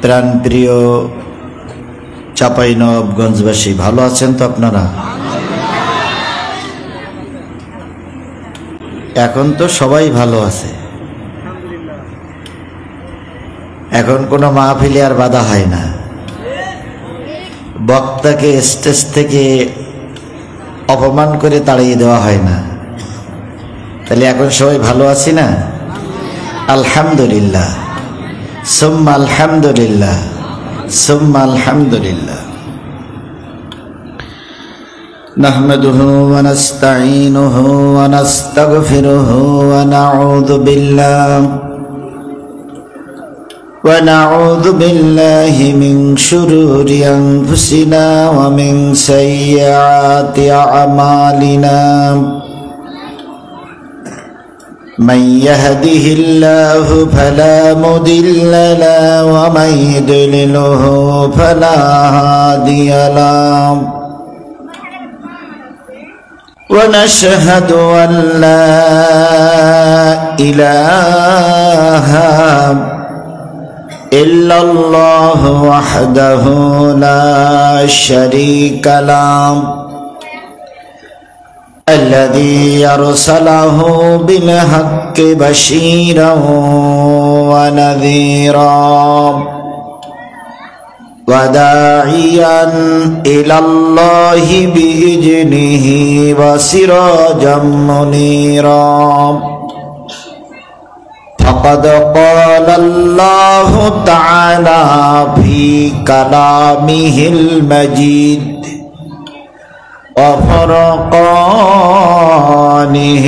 প্রাণপ্রিয় চাঁপাইনবাবগঞ্জবাসী, ভালো আছেন তো আপনারা? এখন তো সবাই ভালো আছে, এখন কোনো মাহফিলে আর বাধা হয় না, বক্তাকে স্টেজ থেকে অপমান করে তাড়িয়ে দেওয়া হয় না। তাহলে এখন সবাই ভালো আছি না? আলহামদুলিল্লাহ, সুম্মা আলহামদুলিল্লাহ, সুম্মা আলহামদুলিল্লাহ। নাহমাদুহু ওয়া নাস্তাঈনুহু ওয়া নাস্তাগফিরুহু ওয়া নাউযু বিল্লাহি মিন শুরুরি আনফুসিনা ওয়া মিন সাইয়্যাতি আ'মালিনা। من يهده الله فلا مضل له ومن يضلله فلا هادي له ونشهد أن لا إله إلا الله وحده لا شريك له الذي أرسله بالحق بشيرا ونذيرا وداعيا إلى الله بإذنه وسراجا منيرا فقد قال الله تعالى في كلامه المجيد وفرقانه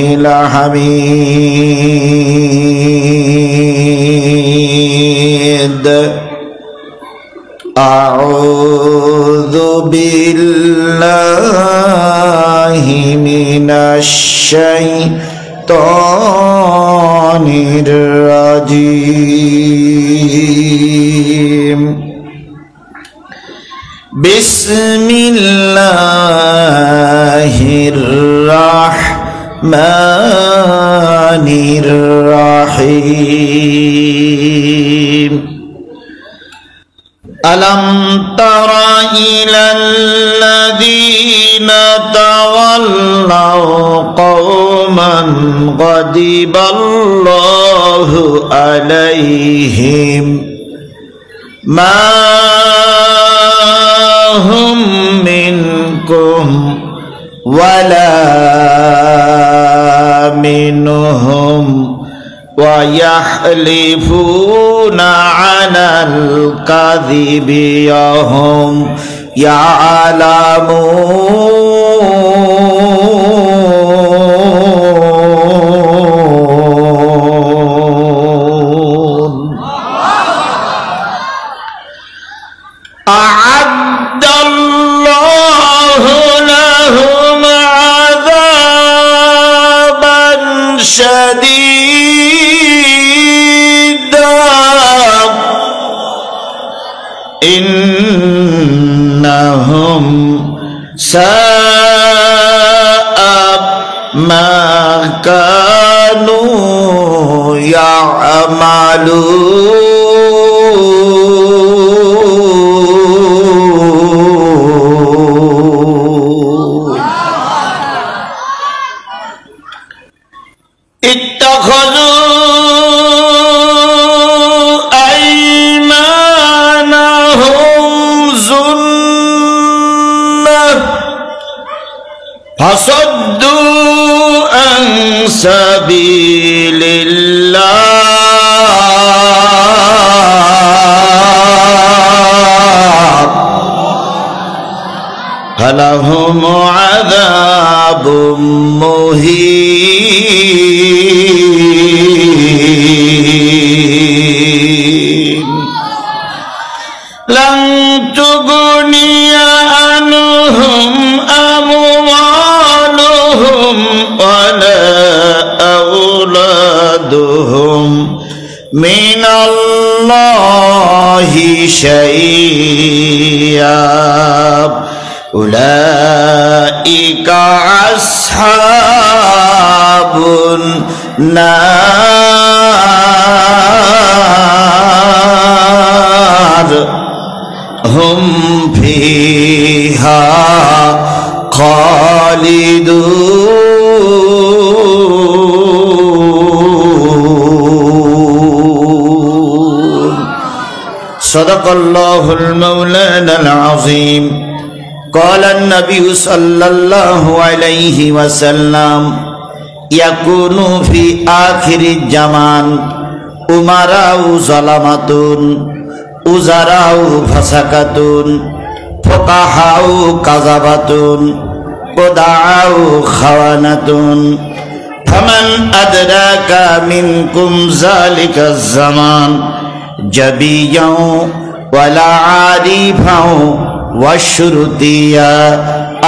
الحميد. أعوذ بالله من الشيطان الرجيم. بسم الله الرحمن الرحيم. ألم تر إلى الذين تولوا قوما غضب الله عليهم ما هم منكم ولا منهم ويحلفون على الكذب وهم يعلمون. أعد الله لهم عذابا شديدا إنهم ساء ما كانوا يعملون. اتخذوا أيمانهم جنة فصدوا عن سبيل الله فلهم عذاب مهين. لن تغني عنهم أموالهم ولا أولادهم من الله شيئا أولئك أصحاب النار হুম ফিহা খালিদুন। সাদাকাল্লাহুল মাওলানাল আযীম। قال النبي صلى الله عليه وسلم يكون في آخر الزمان أمراء ظلمة উজারাউ ফাসাকাতুন ফুকাহাউ কাযাবাতুন কুদাউ খাওয়ানাতুন ফামান আদরাকা মিনকুম যালিকা জামান জাবিয়াউ ওয়ালা আরিফাউ ওয়াশরুতিয়া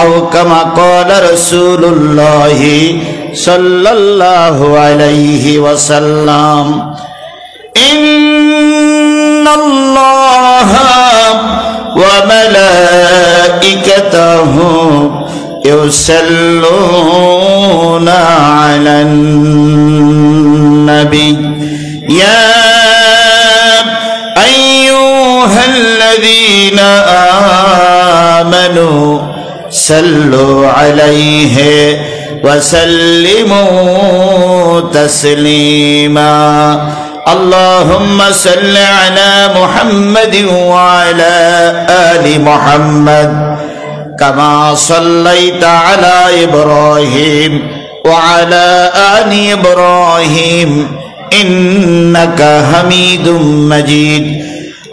আও কামা ক্বালা রাসূলুল্লাহি সাল্লাল্লাহু আলাইহি ওয়াসাল্লাম। إن الله وملائكته يصلون على النبي يا أيها الذين آمنوا صلوا عليه وسلموا تسليما اللهم صل على محمد وعلى آل محمد كما صليت على إبراهيم وعلى آل إبراهيم إنك حميد مجيد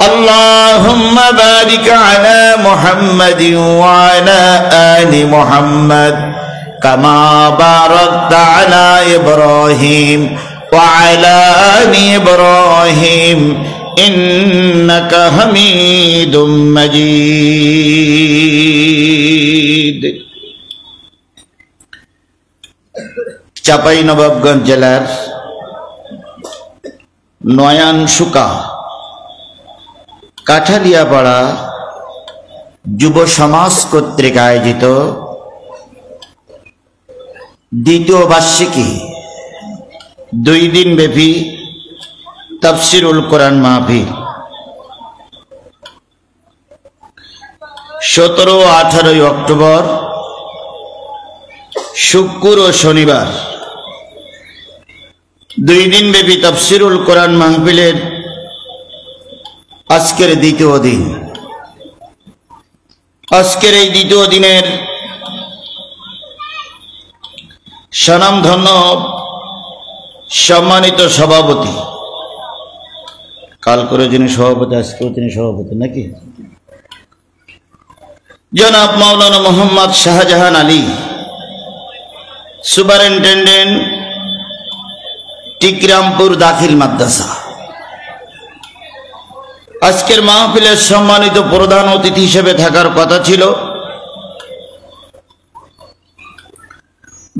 اللهم بارك على محمد وعلى آل محمد كما باركت على إبراهيم وعلى آل إبراهيم إنك حميد مجيد। চাঁপাইনবাবগঞ্জ জেলার নয়ান সুকা কাঠালিয়াপাড়া যুব সমাজ কর্তৃক আয়োজিত দ্বিতীয় বার্ষিকী 2 দিন ব্যাপী তাফসীরুল কোরআন মাহফিল 17 ও 18 অক্টোবর শুক্র ও শনিবার 2 দিন ব্যাপী তাফসীরুল কোরআন মাহফিলের আজকের দ্বিতীয় দিন। আজকের এই দ্বিতীয় দিনের স্বনামধন্য সম্মানিত সভাপতি, কাল করে যিনি সভাপতি আজকেও তিনি সভাপতি নাকি, জনাব মাওলানা মোহাম্মদ শাহজাহান আলী, সুপারিনটেন্ডেন্ট টিকরামপুর দাখিল মাদ্রাসা। আজকের মাহফিলের সম্মানিত প্রধান অতিথি হিসেবে থাকার কথা ছিল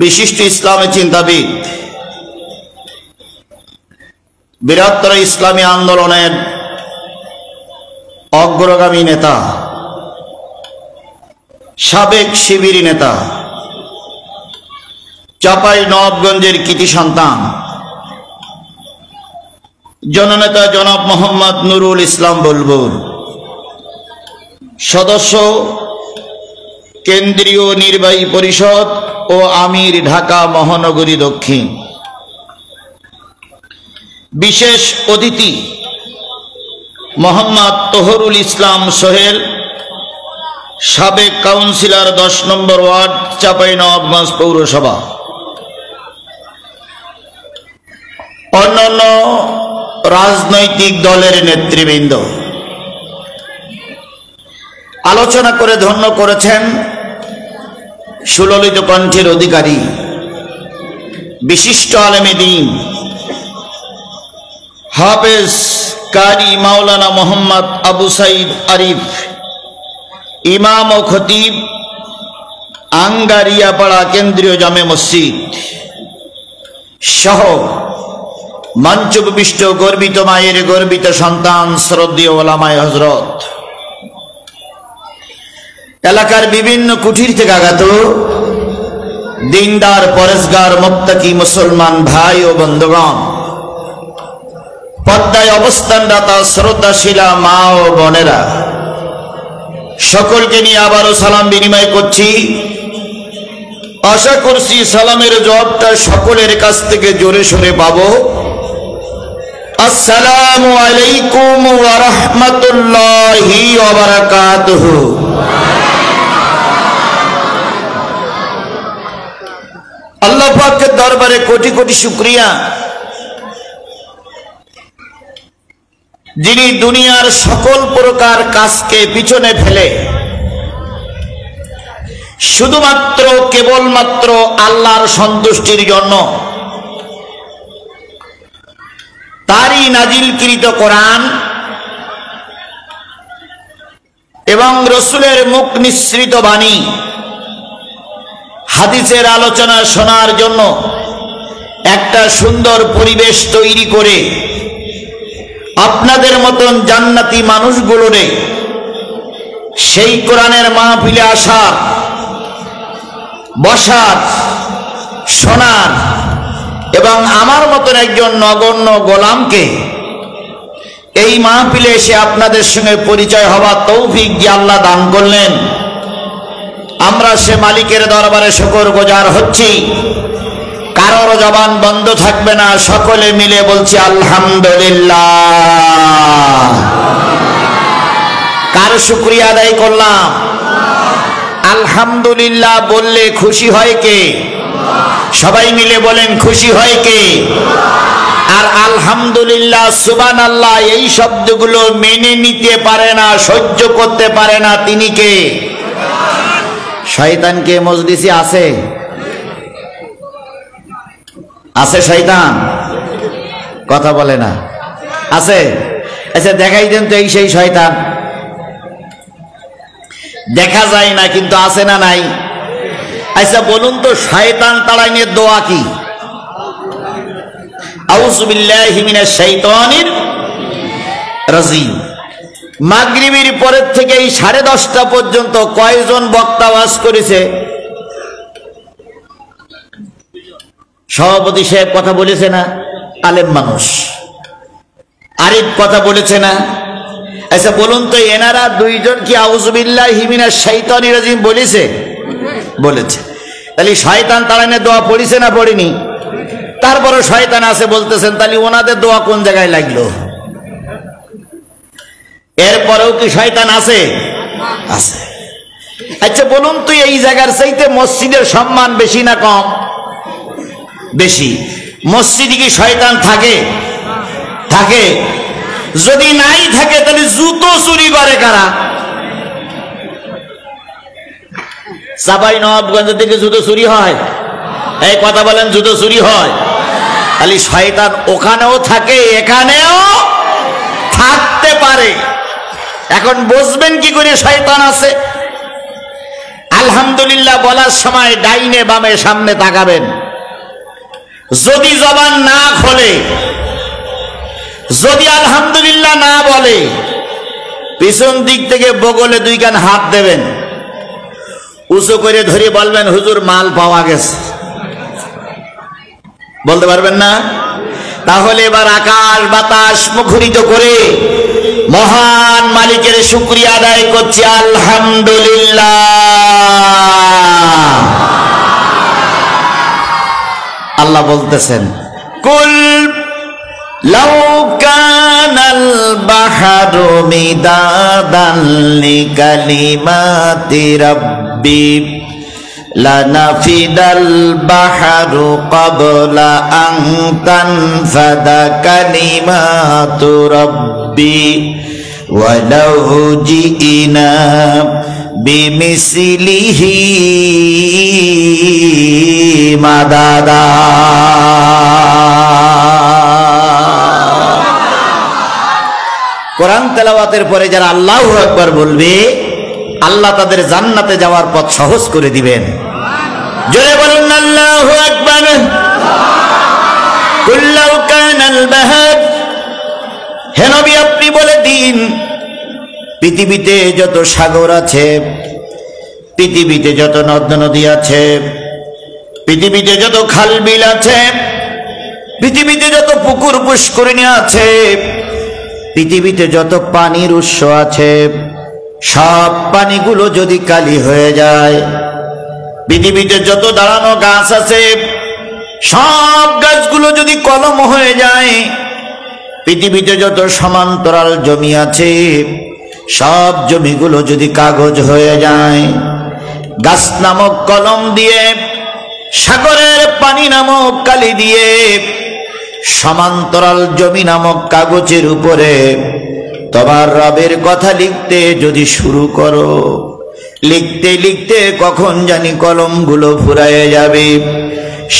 বিশিষ্ট ইসলামী চিন্তাবিদ, বৃহত্তর ইসলামী আন্দোলনের অগ্রগামী নেতা, সাবেক শিবিরি নেতা, চাঁপাইনবাবগঞ্জের কৃতি সন্তান জননেতা জনাব মোহাম্মদ নুরুল ইসলাম বুলবুল, সদস্য কেন্দ্রীয় নির্বাহী পরিষদ ও আমির ঢাকা মহানগরী দক্ষিণ, বিশেষ অতিথি মোহাম্মদ তহরুল ইসলাম সোহেল, সাবেক কাউন্সিলর 10 নম্বর ওয়ার্ড চাঁপাইনবাবগঞ্জ পৌরসভা, অন্যান্য রাজনৈতিক দলের নেতৃবৃন্দ আলোচনা করে ধন্য করেছেন সুললিত কণ্ঠের অধিকারী বিশিষ্ট আলেমে দ্বীন হাফেজ কারি মাওলানা মোহাম্মদ আবু সাইদ আরিফ, ইমাম ও খতিব আঙ্গারিয়াপাড়া কেন্দ্রীয় জামে মসজিদ সহ মঞ্চবিষ্ট গর্বিত মায়ের গর্বিত সন্তান শ্রদ্ধেয় ওলামায়ে হযরত, এলাকার বিভিন্ন কুঠির থেকে আগত দিনদার পরেশগার মুত্তাকি মুসলমান ভাই ও বন্ধুগণ, পর্দায় অবস্থানরত শ্রদ্ধাশীলা মা ও বোনেরা, সকলকে নিয়ে আবারও সালাম বিনিময় করছি। আশা করছি সালামের জবাবটা সকলের কাছ থেকে জোরে সোরে পাবো। আসসালামু আলাইকুম ওয়া রাহমাতুল্লাহি ওয়া বারাকাতুহু। আল্লাহ পাকের দরবারে কোটি কোটি শুকরিয়া, যিনি দুনিয়ার সকল প্রকার কাজকে পিছনে ফেলে শুধুমাত্র কেবলমাত্র আল্লাহর সন্তুষ্টির জন্য তারই নাজিলকৃত কোরআন এবং রসুলের মুখ নিঃসৃত বাণী হাদিসের আলোচনা শোনার জন্য একটা সুন্দর পরিবেশ তৈরি করে আপনাদের মতন জান্নাতি মানুষগুলোরে সেই কোরআনের মাহফিলে আসার, বসার, শোনার এবং আমার মতন একজন নগণ্য গোলামকে এই মাহফিলে এসে আপনাদের সঙ্গে পরিচয় হওয়ার তৌফিক যে আল্লাহ দান করলেন, আমরা সে মালিকের দরবারে শুকরগুজার হচ্ছি। কারোর জবান বন্ধ থাকবে না, সকলে মিলে বলছি আলহামদুলিল্লাহ। কার শুকরিয়া আদায় করলাম? আলহামদুলিল্লাহ বললে খুশি হয় কে? সবাই মিলে বলেন খুশি হয় কে? আর আলহামদুলিল্লাহ, সুবহানাল্লাহ এই শব্দগুলো মেনে নিতে পারে না, সহ্য করতে পারে না, তিনি কে? শয়তান কে মজলিসে আছে? আছে শয়তান? কথা বলে না। আছে? আচ্ছা দেখাই দেন তো এই সেই শয়তান। দেখা যায় না কিন্তু আছে না নাই? আচ্ছা বলুন তো শয়তান তাড়ানোর দোয়া কি? আউযু বিল্লাহি মিনাশ শাইতানির রাজিম। মাগরিবের পরের থেকে এই 10:30 পর্যন্ত কয়জন বক্তা ওয়াজ করেছে? সভাপতি সাহেব কথা বলেছে না? আলেম মানুষ। আরিফ কথা বলেছে না? আচ্ছা বলুন তো এনারা দুইজন কি আউযু বিল্লাহি মিনাশ শাইতানির রাজিম বলেছে? বলেছে। তাহলে শয়তান তাড়ানোর দোয়া পড়িছে না পড়েনি? তারপরে শয়তান আছে বলতেছেন, তাহলে ওনাদের দোয়া কোন জায়গায় লাগলো? এরপরেও কি শয়তান আছে? আছে। আচ্ছা বলুন তো এই জায়গার চাইতে মসজিদের সম্মান বেশি না কম? বেশি। মসজিদে কি শয়তান থাকে? থাকে। যদি নাই থাকে তাহলে জুতো চুরি করে কারা? চাপাই নবাবগঞ্জ থেকে জুতো চুরি হয়? এই কথা বলেন, জুতো চুরি হয়? তাহলে শয়তান ওখানেও থাকে, এখানেও থাকতে পারে। এখন বুঝবেন কি করে শয়তান আছে? আলহামদুলিল্লাহ বলার সময় ডাইনে বামে সামনে তাকাবেন। যদি জবান না খোলে, যদি আলহামদুলিল্লাহ না বলে, পিছন দিক থেকে বগলে 2 কান হাত দেবেন, উঁচু করে ধরে বলবেন হুজুর মাল পাওয়া গেছে। বলতে পারবেন না? তাহলে এবার আকাশ বাতাস মুখরিত করে মহান মালিকের শুকরিয়া আদায় করছি আলহামদুলিল্লাহ। আল্লাহ বলতেছেন কুল লাউ কানাল বাহরু মিদাদান লিকালিমাতি রাব্বি লানাফিদাল বাহরু ক্বাবলা আন তানফাদা কালিমাতু রাব্বি ওয়ালাউ জিইনা বিমিসলিহি মাদাদা। কোরআন তেলাওয়াতের পরে যারা আল্লাহু আকবার বলবে, আল্লাহ তাদের জান্নাতে যাওয়ার পথ সহজ করে দিবেন। জোরে বলুন আল্লাহু আকবার। কুল্লাউ কানাল বাহর, হে নবী আপনি বলে দিন পৃথিবীতে যত সাগর আছে, পৃথিবীতে যত নদ নদী আছে, পৃথিবীতে যত খাল বিল আছে, পৃথিবীতে যত পুকুর পুষ্করিণী আছে, পৃথিবীতে যত পানির উৎস আছে, সব পানিগুলো যদি কালি হয়ে যায়, পৃথিবীতে যত দাঁড়ানো গাছ আছে সব গাছগুলো যদি কলম হয়ে যায়, পৃথিবীতে যত সমান্তরাল জমি আছে সব জমিগুলো যদি কাগজ হয়ে যায়, গাছ নামক কলম দিয়ে, সাগরের পানি নামক কালি দিয়ে, সমান্তরাল জমি নামক কাগজের উপরে তোমার রবের কথা লিখতে যদি শুরু করো, লিখতে লিখতে কখন জানি কলমগুলো ফুরায়ে যাবে,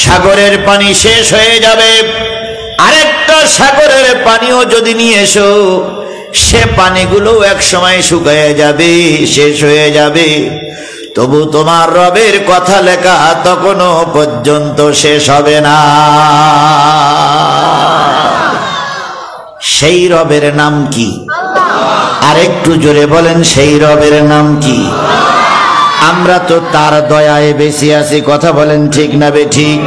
সাগরের পানি শেষ হয়ে যাবে, আরেকটা সাগরের পানিও যদি নিয়ে এসো সে পানিগুলো এক সময় শুকিয়ে যাবে, শেষ হয়ে যাবে, তবু তোমার রবের কথা লেখা তখনও পর্যন্ত শেষ হবে না। সেই রবের নাম কি? আরেকটু জোরে বলেন, সেই রবের নাম কি? আমরা তো তার দয়ায় বেঁচে আছি, কথা বলেন ঠিক না বেঠিক?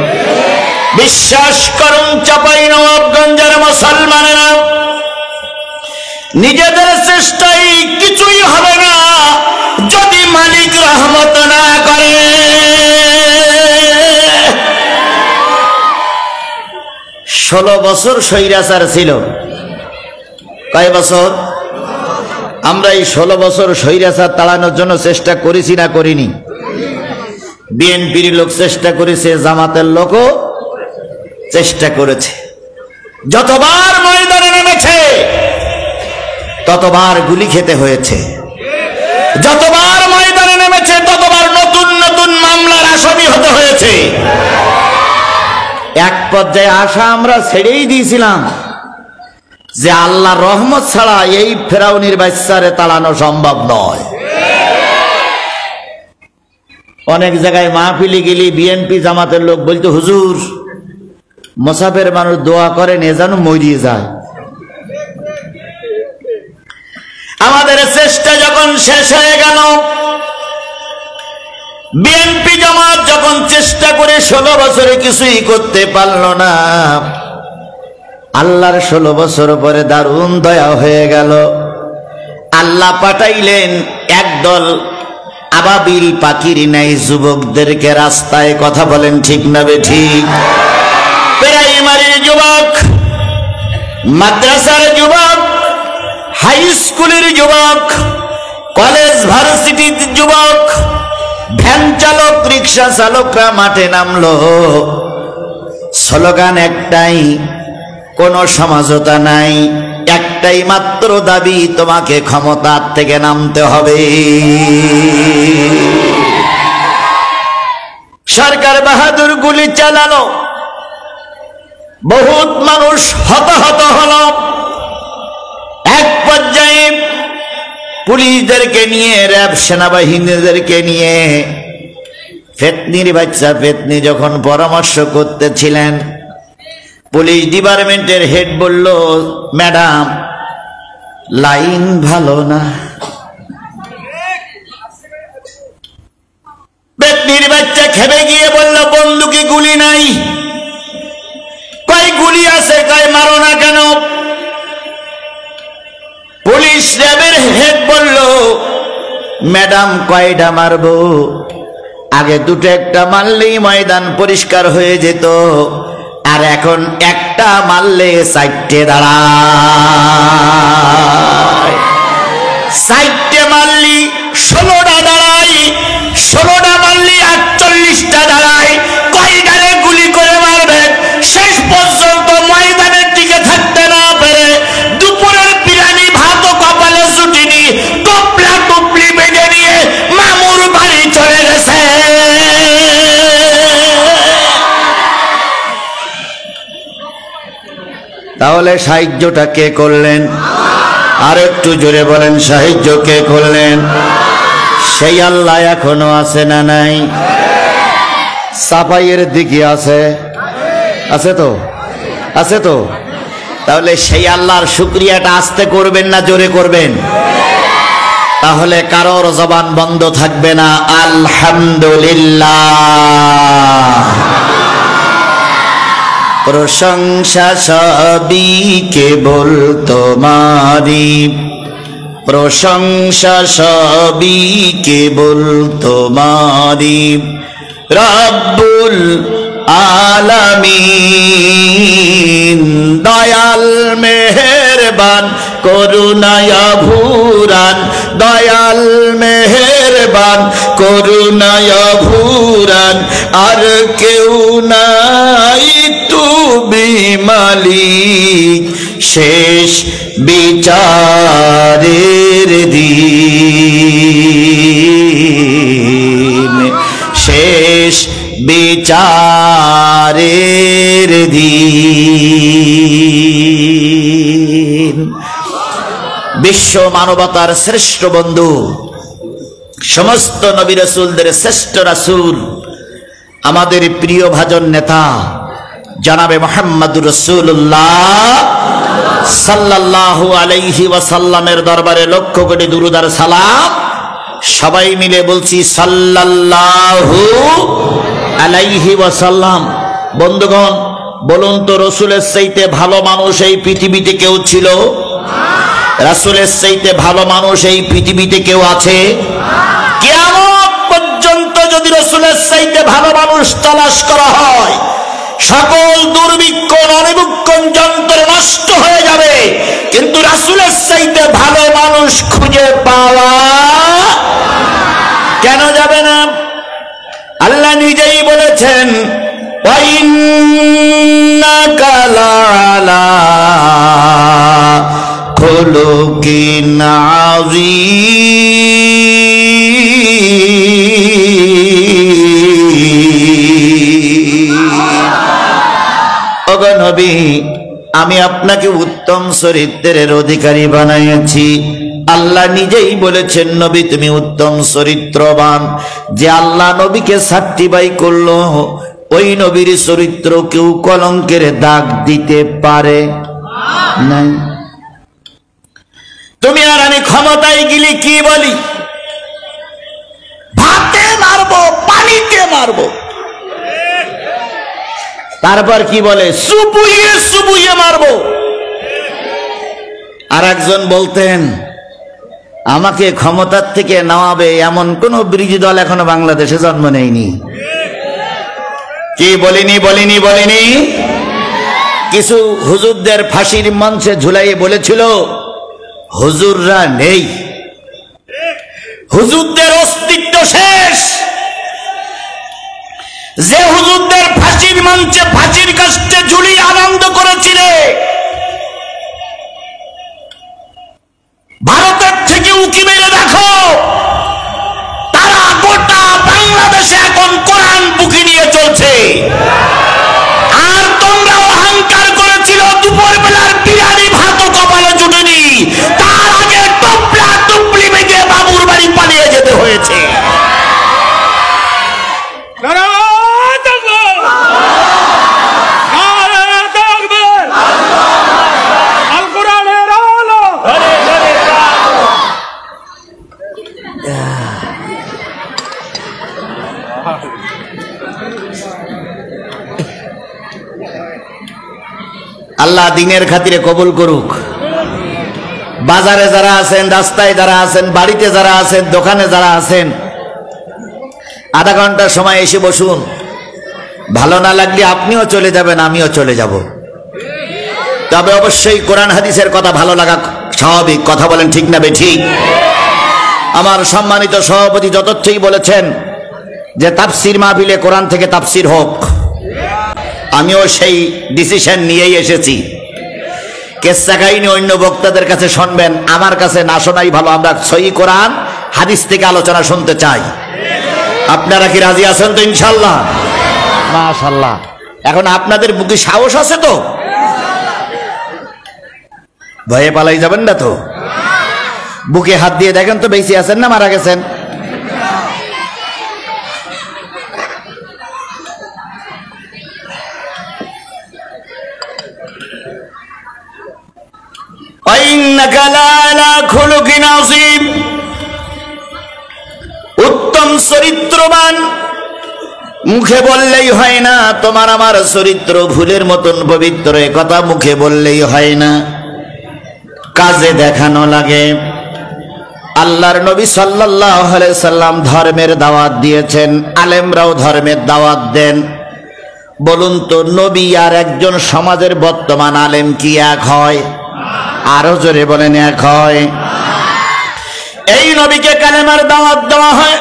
বিশ্বাস করুন চাঁপাইনবাবগঞ্জের মুসলমানেরা, নিজেদের চেষ্টায় কিছুই হবে না যদি মালিক রহমত না করে। 16 বছর স্বৈরাচার ছিল। কয় বছর? আমরা এই 16 বছর স্বৈরাচার তাড়ানোর জন্য চেষ্টা করেছি না করিনি? বিএনপির লোক চেষ্টা করেছে, জামাতের লোকও চেষ্টা করেছে। যতবার ময়দানে নেমেছে ততবার গুলি খেতে হয়েছে, যতবার ময়দানে নেমেছে ততবার নতুন নতুন মামলার আসামি হতে হয়েছে। এক পর্যায়ে আশা আমরা ছেড়েই দিয়েছিলাম যে আল্লাহর রহমত ছাড়া এই ফেরাউনির বাচ্চারে তাড়ানো সম্ভব নয়। অনেক জায়গায় মাহফিলে গেলি বিএনপি জামাতের লোক বলতো, হুজুর মুসাফের মানুষ দোয়া করেন এ যেন মরিয়ে যায়। আমাদের চেষ্টা যখন শেষ হয়ে গেল, বিএনপি জামাত যখন চেষ্টা করে 16 বছরে কিছুই করতে পারল না, আল্লাহর 16 বছর পরে দারুণ দয়া হয়ে গেল। আল্লাহ পাঠাইলেন একদল আবাবিল পাখির নাই যুবকদেরকে রাস্তায়, কথা বলেন ঠিক না বেঠিক? প্রাইমারির যুবক, মাদ্রাসার যুবক, হাই স্কুলের যুবক, কলেজ ভার্সিটির যুবক, ভ্যান চালক, রিক্সা চালকরা মাঠে নামলো। স্লোগান একটাই, কোনো সমঝোতা নাই, একটাই মাত্র দাবি, তোমাকে ক্ষমতার থেকে নামতে হবে। সরকার বাহাদুর গুলি চালালো, বহুত মানুষ হতাহত হলো। এক পর্যায়ে পুলিশদেরকে নিয়ে, র্যাব সেনাবাহিনীদেরকে নিয়ে ফেতনির বাচ্চা ফেতনি যখন পরামর্শ করতেছিলেন, পুলিশ ডিপার্টমেন্টের হেড বলল, ম্যাডাম লাইন ভালো না। ফেতনির বাচ্চা খেপে গিয়ে বলল, বন্দুকে গুলি নাই। কয় গুলি আছে, কয় মারো না কেন? পুলিশ র্যাবের হেড বলল, ম্যাডাম কয়টা মারবো? আগে দুটো একটা মারলেই ময়দান পরিষ্কার হয়ে যেত, আর এখন একটা মারলে 4টে দাঁড়ায়। 4টে মারলি 16টা দাঁড়ায়, 16টা মারলি 48টা দাঁড়ায়। কয়টারে গুলি করে মারবে? শেষ পর্যন্ত ময়দানের দিকে থাকতে না পেরে দুপুরের বিরিয়ানি ভাতও কপালে জুটিনি, টপলা টপলি বেঁধে নিয়ে মামুর বাড়ি চলে গেছে। তাহলে সাহায্যটা কে করলেন? আর একটু জোরে বলেন, সাহায্য কে করলেন? সেই আল্লাহ এখনো আছে না নাই? সাফাইয়ের দিকে আছে, আছে তো, আছে তো। তাহলে সেই আল্লাহর শুকরিয়াটা আস্তে করবেন না জোরে করবেন? তাহলে কারোর জবান বন্ধ থাকবে না। আলহামদুলিল্লাহ, প্রশংসা সবই কেবল তোমারই, প্রশংসা সবই কেবল তোমারি রব্বুল আলামিন। দয়াল মেহেরবান করুণায় ভুরান, দয়াল মেহেরবান করুণায় ভুরান, আর কেউ নাই তুমি মালিক শেষ বিচারের দিন, শেষ বিচারের দিন। বিশ্ব মানবতার শ্রেষ্ঠ বন্ধু, সমস্ত নবী রাসূলদের শ্রেষ্ঠ রাসূল, আমাদের প্রিয় ভাজন নেতা জনাবে মুহাম্মদুর রাসূলুল্লাহ সাল্লাল্লাহু আলাইহি ওয়াসাল্লামের দরবারে লক্ষ কোটি দুরূদ আর সালাম। সবাই মিলে বলছি সাল্লাল্লাহু আলাইহি ওয়াসাল্লাম। বন্ধুগণ, বলুন তো রাসূলের চাইতে ভালো মানুষ এই পৃথিবীতে কেউ ছিল? রাসূলের চাইতে ভালো মানুষ এই পৃথিবীতে কেউ আছে? কিয়ামত পর্যন্ত যদি রাসূলের চাইতে ভালো মানুষ তালাশ করা হয়, সকল দুর্ভিক্ষণ অনিবীক্ষণ যন্ত্র নষ্ট হয়ে যাবে, কিন্তু রাসূলের চাইতে ভালো মানুষ খুঁজে পাওয়া কেন যাবে না? আল্লাহ নিজেই বলেছেন ওয়া ইন্নাকা লাআলা খুলুকিন আযীম। ওগো নবী, আমি আপনাকে উত্তম চরিত্রের অধিকারী বানাইছি। আল্লাহ নিজেই বলেছেন নবী তুমি উত্তম চরিত্রবান। যে আল্লাহ নবীকে সার্টিফাই করলো, ওই নবীর চরিত্র কেউ কলঙ্কের দাগ দিতে পারে নাই। তুমি আর আমি ক্ষমতায় গেলে কি বলি? ভাতে মারবো, পানিতে মারবো। তারপর কি বলে? সুবুইয়ে সুবুইয়ে মারবো। আর একজন বলতেন আমাকে ক্ষমতার থেকে নামাবে এমন কোন বিরোধী দল এখনো বাংলাদেশে জন্ম নেয়নি। কি বলিনি বলিনি বলিনি? কিছু হুজুরদের ফাঁসির মঞ্চে ঝুলাইয়ে বলেছিল হুজুররা নেই, হুজুরদের অস্তিত্ব শেষ। যে হুজুরদের ফাঁসির মঞ্চে ফাঁসির কাস্টে ঝুলিয়ে আনন্দ করেছিলে, ভারতের থেকে উকি মেরে দেখো, তারা গোটা বাংলাদেশে এখন কোরআন বুকে নিয়ে চলছে। আর তোমরা অহংকার করেছিল দুপুর বেলার বিরিয়ানি ভাতও কপালে জুটেনি, তার আগে টুপলা টুপলি বেঁধে বাবুর বাড়ি পালিয়ে যেতে হয়েছে। আল্লাহ দিনের খাতিরে কবুল করুক। বাজারে যারা আছেন, রাস্তায় যারা আছেন, বাড়িতে যারা আছেন, দোকানে যারা আছেন, আধা ঘন্টা সময় এসে বসুন। ভালো না লাগলে আপনিও চলে যাবেন, আমিও চলে যাব। তবে অবশ্যই কোরআন হাদিসের কথা ভালো লাগা স্বাভাবিক। কথা বলেন ঠিক না বেঠিক? আমার সম্মানিত সভাপতি যতক্ষই বলেছেন যে তাফসির মাহফিলে কোরআন থেকে তাফসির হোক, আমিও সেই ডিসিশন নিয়েই এসেছি। কেসা কাহিনী অন্য বক্তাদের কাছে শুনবেন, আমার কাছে না শোনাই ভালো। আমরা সহি কোরআন হাদিস থেকে আলোচনা শুনতে চাই। আপনারা কি রাজি আছেন তো? ইনশাল্লাহ, মাশাআল্লাহ। এখন আপনাদের বুকে সাহস আছে তো? ভয়ে পালাই যাবেন না তো? বুকে হাত দিয়ে দেখেন তো বেঁচে আছেন না মারা গেছেন? উত্তম চরিত্রবান। মুখে বললেই হয় না তোমার আমার চরিত্র ফুলের মতন পবিত্র, কথা মুখে বললেই হয় না, কাজে দেখানো লাগে। আল্লাহর নবী সাল্লাল্লাহু আলাইহি সাল্লাম ধর্মের দাওয়াত দিয়েছেন, আলেমরাও ধর্মের দাওয়াত দেন। বলুন তো, নবী আর একজন সমাজের বর্তমান আলেম কি এক হয়? আরো জোরে বলেন, এক হয়? এই নবীকে কালেমার দাওয়াত দেওয়া হয়,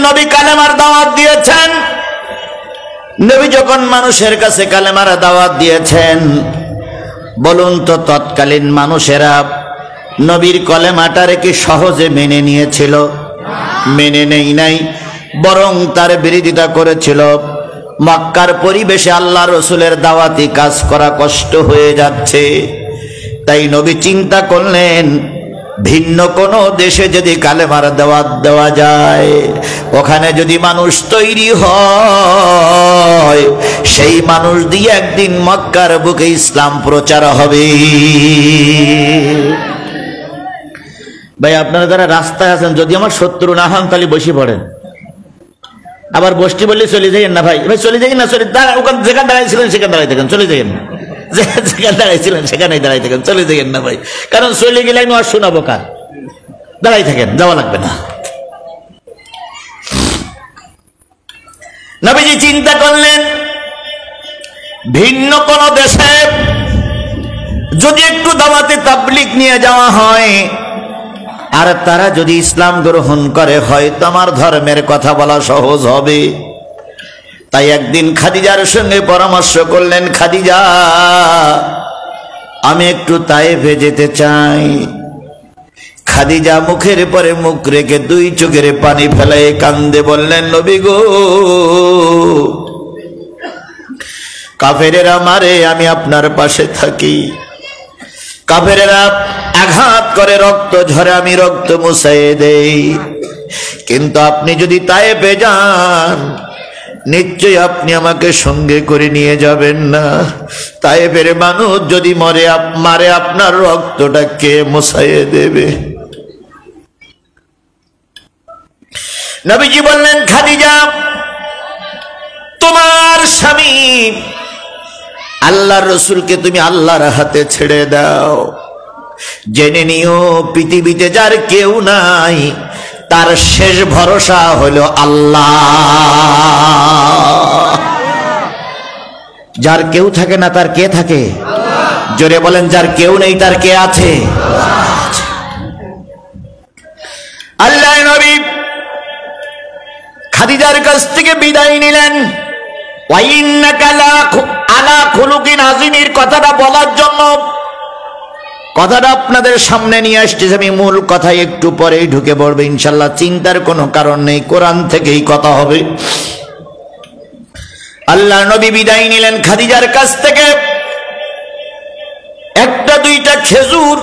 নবী কালেমার দাওয়াত দিয়েছেন। নবী যখন মানুষের কাছে কালেমার দাওয়াত দিয়েছেন, বলুন তো তৎকালীন মানুষেরা নবীর কলেমাটারে কি সহজে মেনে নিয়েছিল? মেনে নেই নাই, বরং তার বিরোধিতা করেছিল। মক্কার পরিবেশে আল্লাহ রসুলের দাওয়াতি কাজ করা কষ্ট হয়ে যাচ্ছে, তাই নবী চিন্তা করলেন ভিন্ন কোন দেশে যদি কালেমার দাওয়াত দেওয়া যায়, ওখানে যদি মানুষ তৈরি হয়, সেই মানুষ দিয়ে একদিন মক্কার বুকে ইসলাম প্রচার হবে। ভাই, আপনারা যারা রাস্তায় আছেন, যদি আমার শত্রু না হন তাহলে বসে পড়েন। আবার বসতে বললে চলে যাইয়েন না ভাই, ভাই চলে যাইয়েন না, ওখানে যেখানে দাঁড়াইছিলেন সেখানে দাঁড়াই থাকেন, চলে যাইয়েন না। যেখানে দাঁড়াইছিলেন সেখানেই দাঁড়াই থাকেন, চলে যাইয়েন না ভাই, কারণ চলে গেলে আমি আর শোনাবো কার? দাঁড়াই থাকেন, যাওয়া লাগবে না। নবীজি চিন্তা করলেন ভিন্ন কোন দেশে যদি একটু দাওয়াতে তাবলীগ নিয়ে যাওয়া হয়, আর তারা যদি ইসলাম গ্রহণ করে, হয়তো আমার ধর্মের কথা বলা সহজ হবে। তাই একদিন খাদিজার সঙ্গে পরামর্শ করলেন, খাদিজা, আমি একটু তায়েফে যেতে চাই। খাদিজা মুখের পরে মুখ রেখে দুই চোখের পানি ফেলে কান্দে বললেন, নবী গো, কাফেরেরা মারে, আমি আপনার পাশে থাকি। কাফেরেরা আঘাত করে, রক্ত ঝরে, আমি রক্ত মুছাইয়ে দেই। কিন্তু আপনি যদি তায়েফে যান, নিশ্চয়ই আপনি আমাকে সঙ্গে করে নিয়ে যাবেন না। তায়েফের মানুষ যদি মারে, আপনার রক্তটা কে মুছাইয়ে দেবে? নবীজি বললেন, খাদিজা, তোমার স্বামী আল্লাহর রসুলকে তুমি আল্লাহর হাতে ছেড়ে দাও। জেনে নিও, পৃথিবীতে যার কেউ নাই, তার শেষ ভরসা হলো আল্লাহ। যার কেউ থাকে না, তার কে থাকে? জোরে বলেন, যার কেউ নেই তার কে আছে? আল্লাহ নবী খাদিজার কাছ থেকে বিদায় নিলেন। আলা খুলুকিন আযীমের কথাটা বলার জন্য কথাটা আপনাদের সামনে নিয়ে আসতেছে। আমি মূল কথায় একটু পরেই ঢুকে পড়বে ইনশাল্লাহ, চিন্তার কোনো কারণ নেই, কোরআন থেকেই কথা হবে। আল্লাহ নবী বিদায় নিলেন খাদিজার কাছ থেকে। একটা দুইটা খেজুর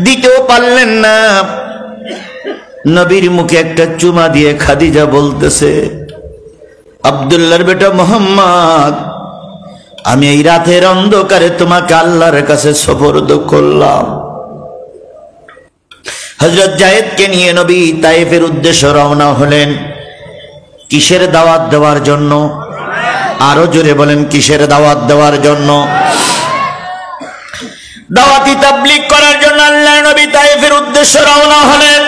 দিতেও পারলেন না। নবীর মুখে একটা চুমা দিয়ে খাদিজা বলতেছে, আব্দুল্লাহর বেটা মোহাম্মদ, আমি এই রাতের অন্ধকারে তোমাকে আল্লাহর কাছে সুপর্দ করলাম। হযরত যায়েদকে নিয়ে নবী তায়েফের উদ্দেশ্যে রওনা হলেন। কিসের দাওয়াত দেওয়ার জন্য? আরো জোরে বলেন, কিসের দাওয়াত দেওয়ার জন্য? দাওয়াতি তাবলীগ করার জন্য আল্লাহ নবী তায়েফের উদ্দেশ্যে রওনা হলেন।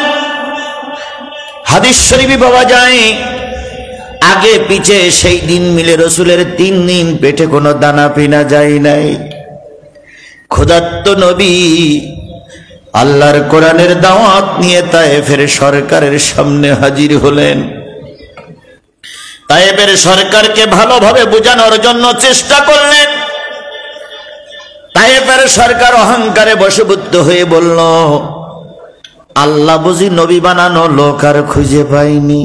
হাদিস শরীফে পাওয়া যায়, আগে পিছে সেই দিন মিলে রসুলের 3 দিন পেটে কোনো দানা পিনা যায় নাই। ক্ষুধার্ত নবী আল্লাহর কোরআনের দাওয়াত নিয়ে তায়েফের সরকারের সামনে হাজির হলেন। তায়েফের সরকারকে ভালোভাবে বোঝানোর জন্য চেষ্টা করলেন। তায়েফের সরকার অহংকারে বশবর্তী হয়ে বলল, আল্লাহ বুঝি নবী বানানো লোক আর খুঁজে পাইনি,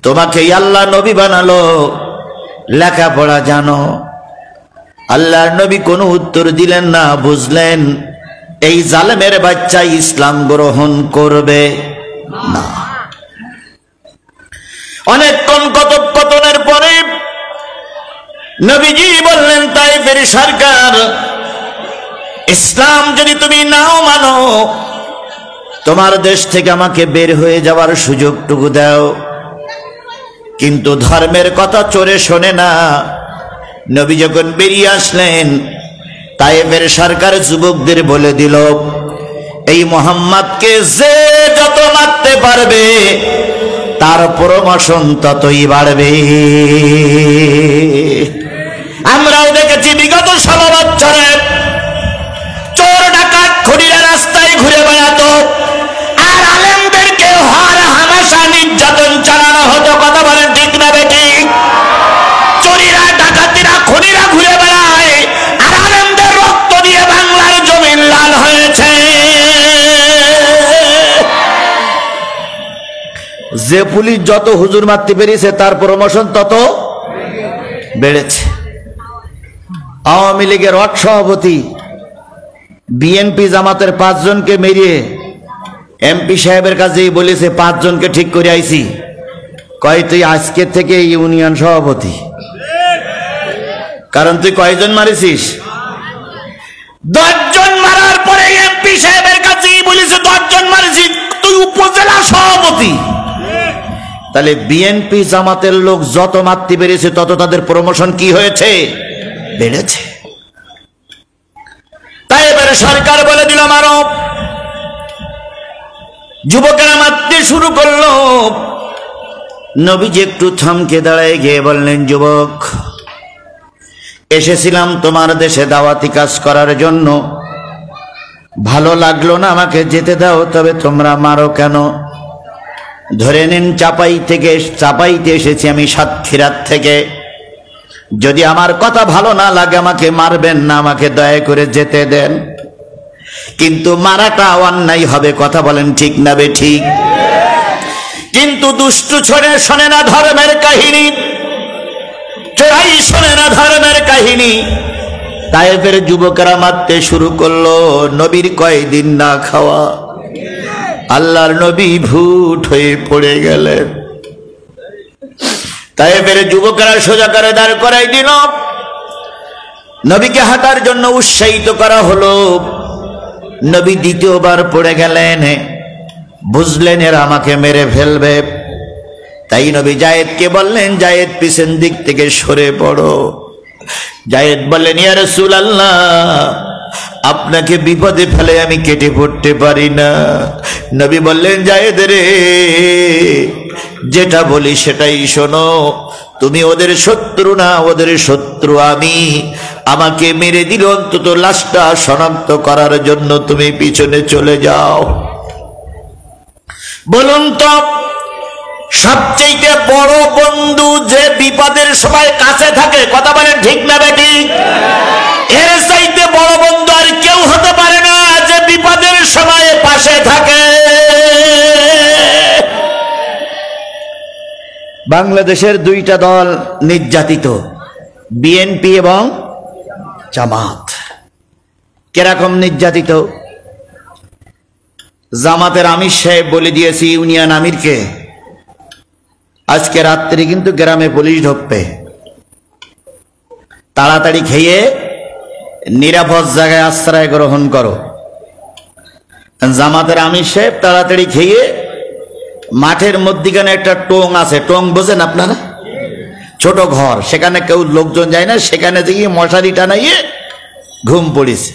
তোমাকে আল্লাহ নবী বানালো, লেখাপড়া জানো? আল্লাহর নবী কোনো উত্তর দিলেন না। বুঝলেন এই জালেমের বাচ্চা ইসলাম গ্রহণ করবে না। অনেকক্ষণ কথোপকথনের পরে নবীজি বললেন, তায়েফের সরকার, ইসলাম যদি তুমি নাও মানো, তোমার দেশ থেকে আমাকে বের হয়ে যাওয়ার সুযোগটুকু দাও। কিন্তু ধর্মের কথা চোরে শোনে না। নবী যখন বেরিয়ে আসলেন, তায়েফের সরকার যুবকদের বলে দিল, এই মুহাম্মদকে যে পারবে তার প্রমোশন ততই বাড়বে। আমরাও দেখেছি বিগত 16 বছরে চোর ডাকাত খুনিরা রাস্তায় ঘুরে বেড়াতো, আর আলেমদেরকে হর হামেশা নির্যাতন চালানো হতো। কথা বলেন ঠিক না বেঠিক? চোরেরা ডাকাতিরা খুনিরা ঘুরে বেড়ায়, আর আলেমদের রক্ত দিয়ে বাংলার জমিন লাল হয়েছে। যে পুলিশ যত হুজুর মারতে পেরেছে তার প্রমোশন তত বেড়েছে। আওয়ামী লীগের ওয়ার্ড সভাপতি বিএনপি জামাতের 5 জনকে মেরিয়ে এমপি সাহেবের কাছেই বলেছে 5 জনকে ঠিক করে আইছি। কয় তুই আজকে থেকে ইউনিয়ন সভাপতি, কারণ তুই কয়জন মারিছিস? 10 জন মারার পরে এমপি সাহেবের কাছেই বলেছে 10 জন মারিছিস, তুই উপজেলা সভাপতি। তাহলে বিএনপি জামাতের লোক যত মারতে পেরেছে তত তাদের প্রমোশন কি হয়েছে? বেড়েছে। তাই এবারে সরকার বলে দিল মারো, যুবকেরা মারতে শুরু করলো। নবীজি একটু থমকে দাঁড়ায় গিয়ে বললেন, যুবক, এসেছিলাম তোমার দেশে দাওয়াতি কাজ করার জন্য, ভালো লাগলো না আমাকে যেতে দাও, তবে তোমরা মারো কেন? ধরে নিন চাপাইতে এসেছি আমি সাতক্ষীরার থেকে। যদি আমার কথা ভালো না লাগে আমাকে মারবেন না, আমাকে দয়া করে যেতে দেন। কিন্তু মারাটা অন্যায় হবে। কথা বলেন ঠিক না বেঠিক? কিন্তু দুষ্টু শোনে না ধর্মের কাহিনী, চোরাই শোনে না ধর্মের কাহিনী। তায়েফের যুবকেরা মারতে শুরু করলো। নবীর কয়দিন না খাওয়া, আল্লাহর নবী ভূত হয়ে পড়ে গেলেন। তায়েফের যুবকেরা সোজা করে দাঁড় করাই দিল। নবীকে হাঁটার জন্য উৎসাহিত করা হলো। নবী দ্বিতীয়বার পড়ে গেলেন। বুঝলেন এরা আমাকে মেরে ফেলবে। তাই নবী জায়েদকে বললেন, জায়েদ পিছন দিক থেকে সরে পড়ো। জায়েদ বললেন, ইয়া রাসূলুল্লাহ, আপনাকে বিপদে ফেলে আমি কেটে পড়তে পারি না। নবী বললেন, জায়েদ রে, যেটা বলি সেটাই শোনো। তুমি ওদের শত্রু না, ওদের শত্রু আমি। আমাকে মেরে দিল, অন্তত লাশটা শনাক্ত করার জন্য তুমি পিছনে চলে যাও। বলুন তো, সবচেয়ে বড় বন্ধু যে বিপদের সময় কাছে থাকে, কথা বলেন ঠিক না বেঠিক? এর চাইতে বড় বন্ধু আর কেউ হতে পারে না যে বিপদের সময় পাশে থাকে। বাংলাদেশের 2টা দল নির্যাতিত, বিএনপি এবং জামাত। কিরকম নির্যাতিত? জামাতের আমির সাহেব বলে দিয়েছি ইউনিয়ন আমিরকে, আজকে রাত্রি কিন্তু গ্রামে পুলিশ ঢুকবে, তাড়াতাড়ি খেয়ে নিরাপদ জায়গায় আশ্রয় গ্রহণ করো। জামাতের আমির সাহেব তাড়াতাড়ি খেয়ে মাঠের মধ্যিখানে একটা টোং আছে, টোং বোঝেন আপনারা? ছোট ঘর, সেখানে কেউ লোকজন যায় না, সেখানে গিয়ে মশারি টানাইয়ে ঘুম পড়েছে।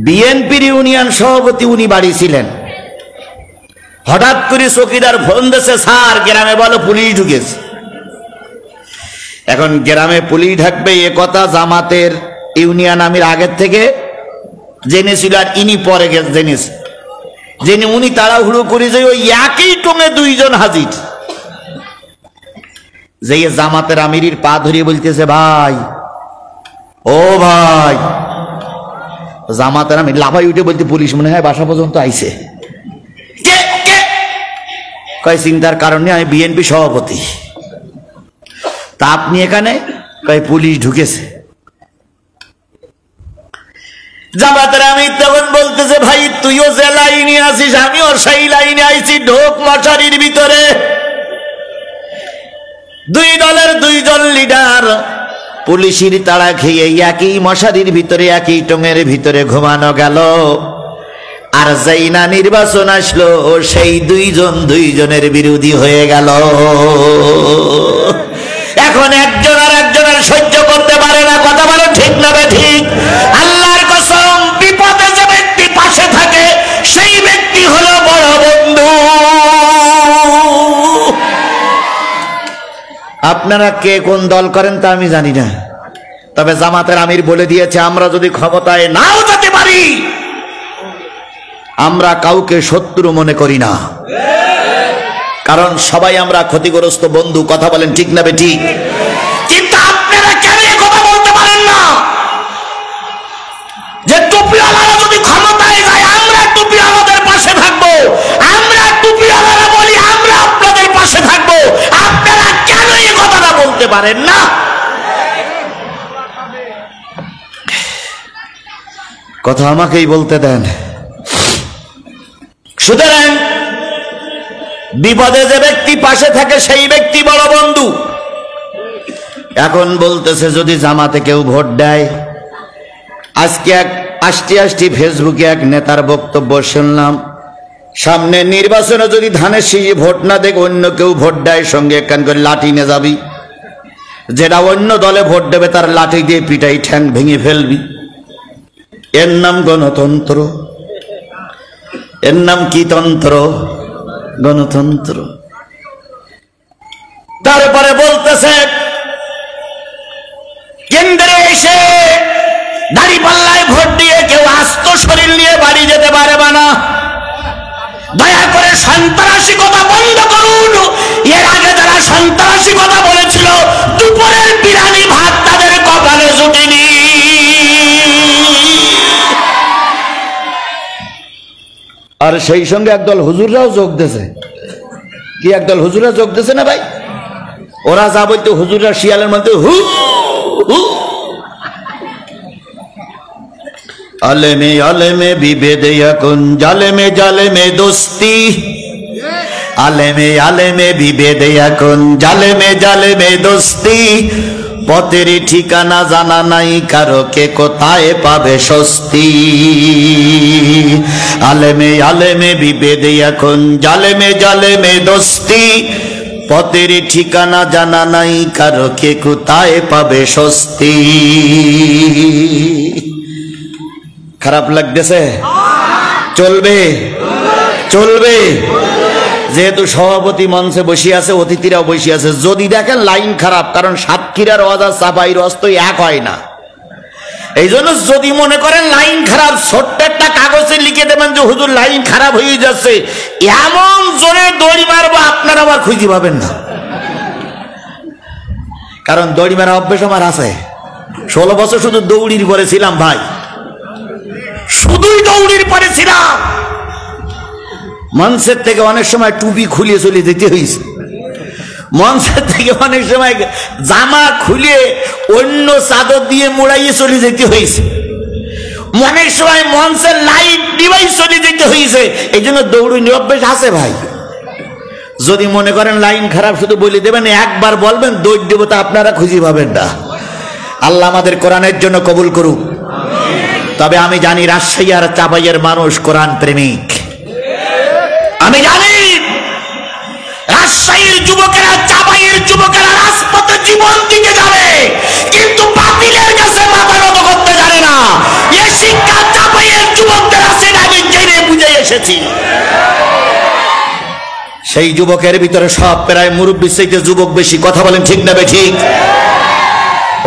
বিএনপির ইউনিয়ন সভাপতি উনি বাড়ি ছিলেন। হঠাৎ করে চৌকিদার ফোন দিয়েছে, স্যার গ্রামে বলো পুলিশ ঢুকেছে। এখন গ্রামে পুলিশ ঢাকবে এ কথা জামাতের ইউনিয়ন আমির আগের থেকে জেনেছিল, আর ইনি পরে জেনেছে। জেনে উনি তাড়াহুড়ো করে যে ওই একই টোঙে 2 জন হাজির। যে জামাতের আমিরের পা ধরিয়ে বলতেছে, ভাই, ও ভাই। জামাতের আমির লাফাই উঠে বলতে, পুলিশ মনে হয় বাসা পর্যন্ত আইছে। কয় চিন্তার কারণে আমি বিএনপি সভাপতি। তা আপনি এখানে? কয় পুলিশ ঢুকেছে। জামাতের আমির তখন বলতেছে, ভাই তুইও যে লাইনে আছিস আমিও সেই লাইনে আইছি, ঢোক মশারির ভিতরে। 2 দলের 2 জন লিডার পুলিশের তাড়া খেয়ে একই মশারির ভিতরে, একই টোঙের ভিতরে ঘুমানো গেল। আর যেই না নির্বাচন আসলো, সেই 2 জন 2 জনের বিরোধী হয়ে গেল। এখন একজন আর একজনের সহ্য করতে পারে না। কথা বলো ঠিক না ঠিক? আল্লাহর কসম, বিপদে যে ব্যক্তি পাশে থাকে সেই ব্যক্তি হলো বড় বন্ধু। আপনারা কে কোন দল করেন তা আমি জানি না, তবে জামাতের আমির বলে দিয়েছে আমরা যদি ক্ষমতায় নাও যেতে পারি আমরা কাউকে শত্রু মনে করি না, কারণ সবাই আমরা ক্ষতিগ্রস্ত বন্ধু। কথা বলেন ঠিক না বেঠিক? কিন্তু আপনারা কেন এই কথা বলতে পারেন না যে টুপিওয়ালারা যদি ক্ষমতায় যায় আমরা টুপিওয়ালাদের পাশে থাকবো, আমরা টুপিওয়ালারা বলি আমরা আপনাদের পাশে থাকবো? আপনারা কেন এই কথাটা বলতে পারেন না? কথা আমাকেই বলতে দেন। সুতরাং বিপদে যে ব্যক্তি পাশে থাকে সেই ব্যক্তি বড় বন্ধু। এখন বলতেছে যদি জামাতে কেউ ভোট দেয়, আজকে এক আষ্টি ফেসবুকে এক নেতার বক্তব্য শুনলাম, সামনে নির্বাচনে যদি ধানের শীষে ভোট না দেখ অন্য কেউ ভোট দেয় সঙ্গে একখান করে লাঠি নিয়ে যাবি, যেটা অন্য দলে ভোট দেবে তার লাঠি দিয়ে পিটাই ঠ্যাং ভেঙে ফেলবি। এর নাম গণতন্ত্র? এর নাম কি তন্ত্র? গণতন্ত্র। তারপরে বলতেছে কেন্দ্রে এসে দাঁড়িপাল্লায় ভোট দিয়ে কেউ আস্ত শরীর নিয়ে বাড়ি যেতে পারবে না। দয়া করে সন্ত্রাসিকতা বন্ধ করুন। এর আগে যারা সন্ত্রাসিকতা বলেছিল দুপুরের বিরিয়ানি ভাত তাদের কপালে জুটেনি। আর সেই সঙ্গে একদল হুজুররাও যোগ দিয়েছে। কি একদল হুজুররা যোগ দিয়েছে না ভাই? ওরা যা বলতে হুজুররা শিয়ালের মধ্যে হু হু। আলেমে আলেমে বিভেদে এখন জালেমে জালেমে দোস্তি, আলেমে আলেমে বিভেদে এখন জালেমে জালেমে দোস্তি, পথের ঠিকানা জানা নাই কারো কে কোথায় পাবে স্বস্তি। আলেমে আলেমে বিভেদে এখন জালেমে জালেমে দোস্তি, পথের ঠিকানা জানা নাই কারো কে কোথায় পাবে স্বস্তি। খারাপ লাগতেছে? চলবে চলবে। যেহেতু সভাপতি মঞ্চে বসে আছে, অতিথিরাও বসে আছে, যদি দেখেন লাইন খারাপ, কারণ সাতক্ষীরার ওয়াজ আর চাপাইর ওয়াজ তো এক হয় না, এই জন্য যদি মনে করেন লাইন খারাপ ছোট্ট একটা কাগজে লিখে দেবেন যে হুজুর লাইন খারাপ হয়ে যাচ্ছে, এমন জোরে দড়ি মারবো আপনারা আবার খুঁজে পাবেন না। কারণ দড়ি মারা অভ্যেস আমার আছে, 16 বছর শুধু দৌড়ির পরে ছিলাম ভাই, শুধুই দৌড়ির পরে ছিলাম। মঞ্চের থেকে অনেক সময় টুপি খুলিয়ে চলে যেতে হয়েছে, মঞ্চের থেকে অনেক সময় জামা খুলে অন্য চাদর দিয়ে মোড়াইয়ে চলে যেতে হয়েছে, অনেক সময় মঞ্চের লাইট নিভাই চলে যেতে হয়েছে। এই জন্য দৌড়ি অভ্যেস আছে ভাই। যদি মনে করেন লাইন খারাপ শুধু বলে দেবেন, একবার বলবেন দৌড় দেব, তা আপনারা খুঁজে পাবেন না। আল্লাহ আমাদের কোরআনের জন্য কবুল করুক। তবে আমি জানি রাজশাহী আর চাপাইয়ের মানুষ কোরআন প্রেমিক। আমি জানি রাজশাহীর যুবকেরা চাপাইয়ের যুবকেরা রাজপথে জীবন দিতে যাবে, কিন্তু বাতিলের কাছে মাথা নত করতে জানে না। এই শিক্ষা চাপাইয়ের যুবকদের আছে, আমি জেনে বুঝে এসেছি। সেই যুবকের ভিতরে সব প্রায় মুরব্বীর চাইতে যুবক বেশি। কথা বলেন ঠিক না বেঠিক?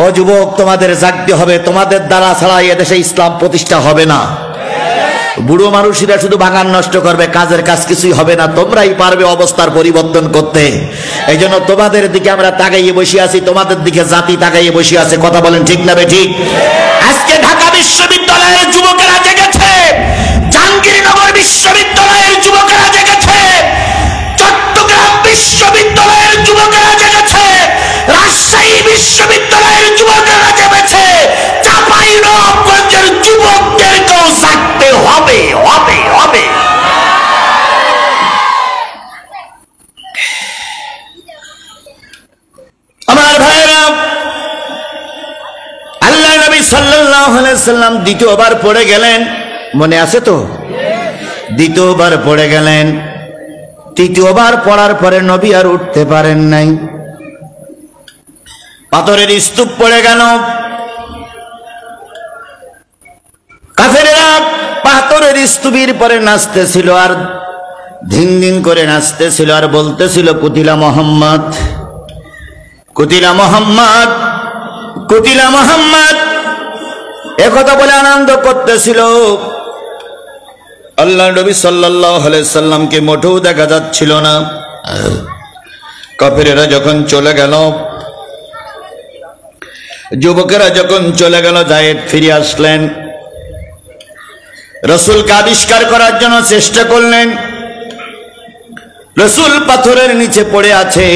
ও যুবক, তোমাদের জাগতে হবে, তোমাদের দ্বারা ছাড়া এদেশে ইসলাম প্রতিষ্ঠা হবে না। বুড়ো মানুষেরা শুধু বাগান নষ্ট করবে, কাজের কাজ কিছুই হবে না। তোমরাই পারবে অবস্থার পরিবর্তন করতে। এই জন্য তোমাদের দিকে আমরা তাকাইয়ে বসে আছি, তোমাদের দিকে জাতি তাকাইয়ে বসে আছে। কথা বলেন ঠিক না বেঠিক? আজকে ঢাকা বিশ্ববিদ্যালয়ের যুবকেরা জেগেছে, জাহাঙ্গীরনগর বিশ্ববিদ্যালয়ের যুবকেরা জেগেছে, চট্টগ্রাম বিশ্ববিদ্যালয়ের যুবকেরা জেগেছে, রাজশাহী বিশ্ববিদ্যালয়ের যুবকেরা জেগেছে, চাঁপাইনবাবগঞ্জের যুবকদেরকেও জাগতে হবে হবে হবে। আমার ভাইরা, আল্লাহ নবী সাল্লাল্লাহু আলাইহি সাল্লাম দ্বিতীয়বার পড়ে গেলেন, মনে আছে তো? দ্বিতীয়বার পড়ে গেলেন। তৃতীয়বার পড়ার পরে নবী আর উঠতে পারেন নাই, পাথরের স্তূপ পড়ে গেল। কাফেরেরা পাথরের স্তূপের পরে নাচতেছিল, আর ধিন ধিন করে নাচতেছিল, আর বলতেছিল কুতিলা মোহাম্মদ, কুতিলা মুহাম্মদ, কুতিলা মুহাম্মদ একথা বলে আনন্দ করতেছিল। আল্লাহ নবী সাল্লাল্লাহু আলাইহি সাল্লামকে মোটেও দেখা যাচ্ছিল না। কাফেরেরা যখন চলে গেল, যুবকেরা যখন চলে গেল, যায়েদ ফিরে আসলেন, রাসূলকে আবিষ্কার করার জন্য চেষ্টা করলেন। রাসূল পাথরের নিচে পড়ে আছে।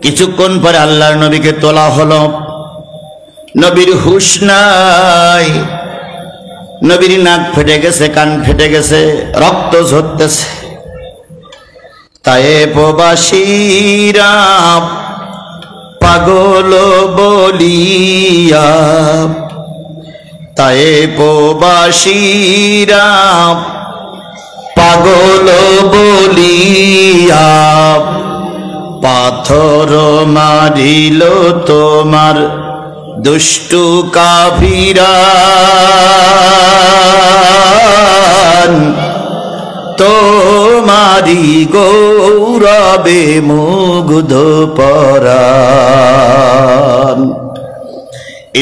কিছুক্ষণ পরে আল্লাহর নবীকে তোলা হলো। নবীর হুঁশ নাই, নবীর নাক ফেটে গেছে, কান ফেটে গেছে, রক্ত ঝরতেছে। তায়েফবাসীরা পাগল বলিয়া, তায়েফবাসীরা পাগল বলিয়া পাথর মারিল তোমার দুষ্টু কাফিরা। তোমারি গৌরবে মুগ্ধ পরাণ।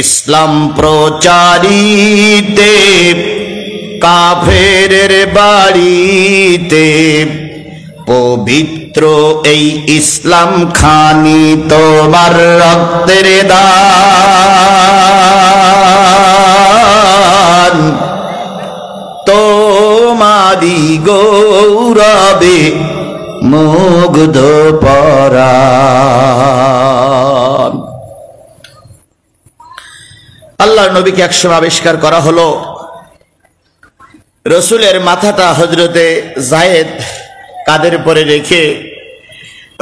ইসলাম প্রচারিতে কাফেরের বাড়িতে পবিত্র এই ইসলাম খানি তোমার রক্তের দান। তোমারি গৌরবে মুগ্ধ পরাণ। আল্লাহর নবীকে একসময় আবিষ্কার করা হলো। রসুলের মাথাটা হযরতে যায়েদ কাঁধের উপরে রেখে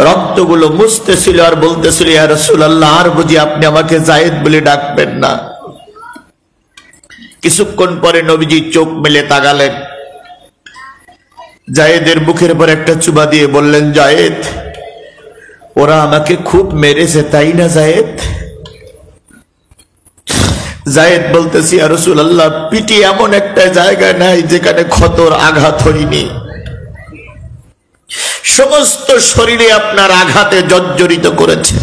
রক্তগুলো মুছতেছিল আর বলতেছিল, ইয়া রাসূলুল্লাহ, আর বুঝি আপনি আমাকে যায়েদ বলে ডাকবেন না? কিছুক্ষণ পরে নবীজি চোখ মেলে তাকালেন, যায়েদের মুখের উপর একটা চুমা দিয়ে বললেন, যায়েদ, ওরা আমাকে খুব মেরেছে, তাই না যায়েদ? যায়েদ বলতেছি, ইয়া রাসূলুল্লাহ, পিঠে এমন একটা জায়গা নাই যেখানে ক্ষতর আঘাত হয়নি। সমস্ত শরীরে আপনার আঘাতে জর্জরিত করেছে।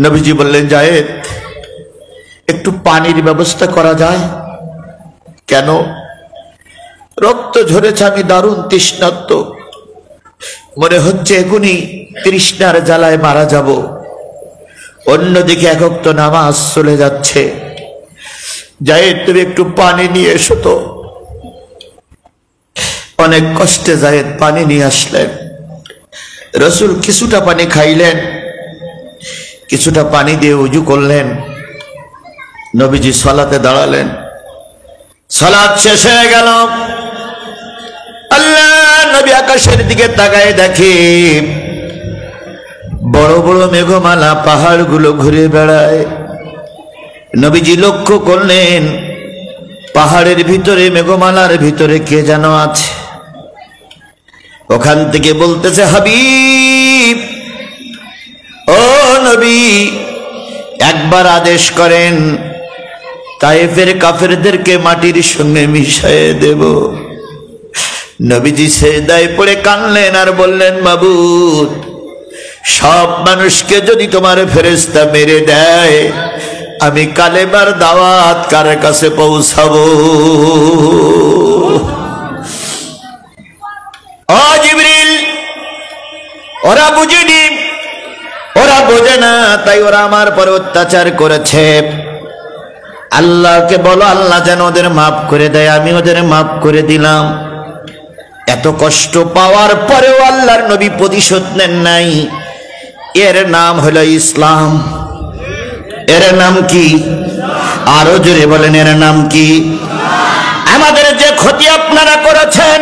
নবীজি বললেন, যায়েদ, একটু পানির ব্যবস্থা করা যায়? কেন? রক্ত ঝরেছে, আমি দারুণ তৃষ্ণার্ত, মনে হচ্ছে এখনই তৃষ্ণার জ্বালায় মারা যাব। অন্যদিকে এক ওয়াক্ত নামাজ চলে যাচ্ছে। যায়েদ, তুমি একটু পানি নিয়ে এসো তো। অনেক কষ্টে যায়েদ পানি নিয়ে আসলেন। রাসূল কিছুটা পানি খাইলেন, কিছুটা পানি দিয়ে ওযু করলেন। নবীজি সালাতে দাঁড়ালেন। সালাত শেষ হয়ে গেল। আল্লাহ নবী আকাশের দিকে তাকায় দেখে বড় বড় মেঘমালা পাহাড়গুলো ঘুরে বেড়ায়। নবীজি লক্ষ্য করলেন পাহাড়ের ভিতরে, মেঘমালার ভিতরে কে যেন আছে। ওখান থেকে বলতেছে, হাবিব, ও নবী, একবার আদেশ করেন, তায়েফের কাফেরদেরকে মাটির সঙ্গে মিশিয়ে দেব। নবীজি সিজদায় পড়ে কাঁদলেন আর বললেন, মাবুদ, সব মানুষকে যদি তোমার ফেরেশতা মেরে দেয়, আমি কালেমার দাওয়াত কার কাছে পৌঁছাবো? ও জিবরিল, ওরা বুঝেনি, ওরা বোঝে না, তাই ওরা আমার পর অত্যাচার করেছে। আল্লাহকে বলো, আল্লাহ যেন ওদের মাফ করে দেয়। আমি ওদের মাফ করে দিলাম। এত কষ্ট পাওয়ার পরেও আল্লাহর নবী প্রতিশোধ নেন নাই। এর নাম হলো ইসলাম। এর নাম কি? আরো জোরে বলেন, এর নাম কি? আমাদের যে ক্ষতি আপনারা করেছেন,